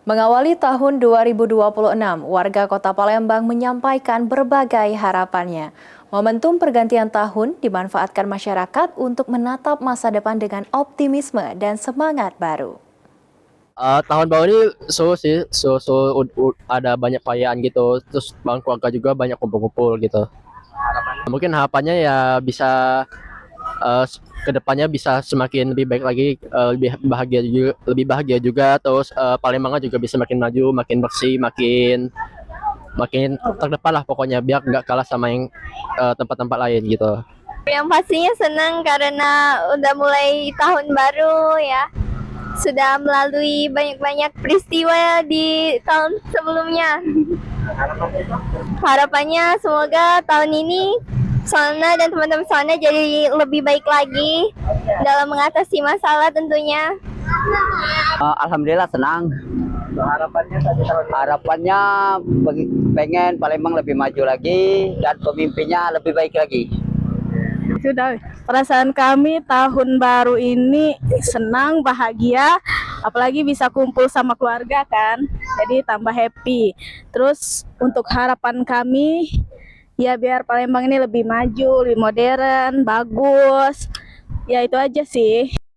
Mengawali tahun 2026, warga Kota Palembang menyampaikan berbagai harapannya. Momentum pergantian tahun dimanfaatkan masyarakat untuk menatap masa depan dengan optimisme dan semangat baru. Tahun baru ini seru sih, ada banyak perayaan gitu, terus bareng keluarga juga banyak kumpul-kumpul gitu. Mungkin harapannya ya bisa kedepannya bisa semakin lebih baik lagi, lebih bahagia juga, terus Palembang juga bisa makin maju, makin bersih, makin makin terdepan lah pokoknya biar nggak kalah sama yang tempat-tempat lain gitu. Yang pastinya senang karena udah mulai tahun baru ya. Sudah melalui banyak-banyak peristiwa di tahun sebelumnya. Harapannya semoga tahun ini Sona dan teman-teman Sona jadi lebih baik lagi dalam mengatasi masalah tentunya. Alhamdulillah senang. Harapannya pengen Palembang lebih maju lagi dan pemimpinnya lebih baik lagi. Sudah, perasaan kami tahun baru ini senang, bahagia, apalagi bisa kumpul sama keluarga kan, jadi tambah happy. Terus untuk harapan kami, ya biar Palembang ini lebih maju, lebih modern, bagus, ya itu aja sih.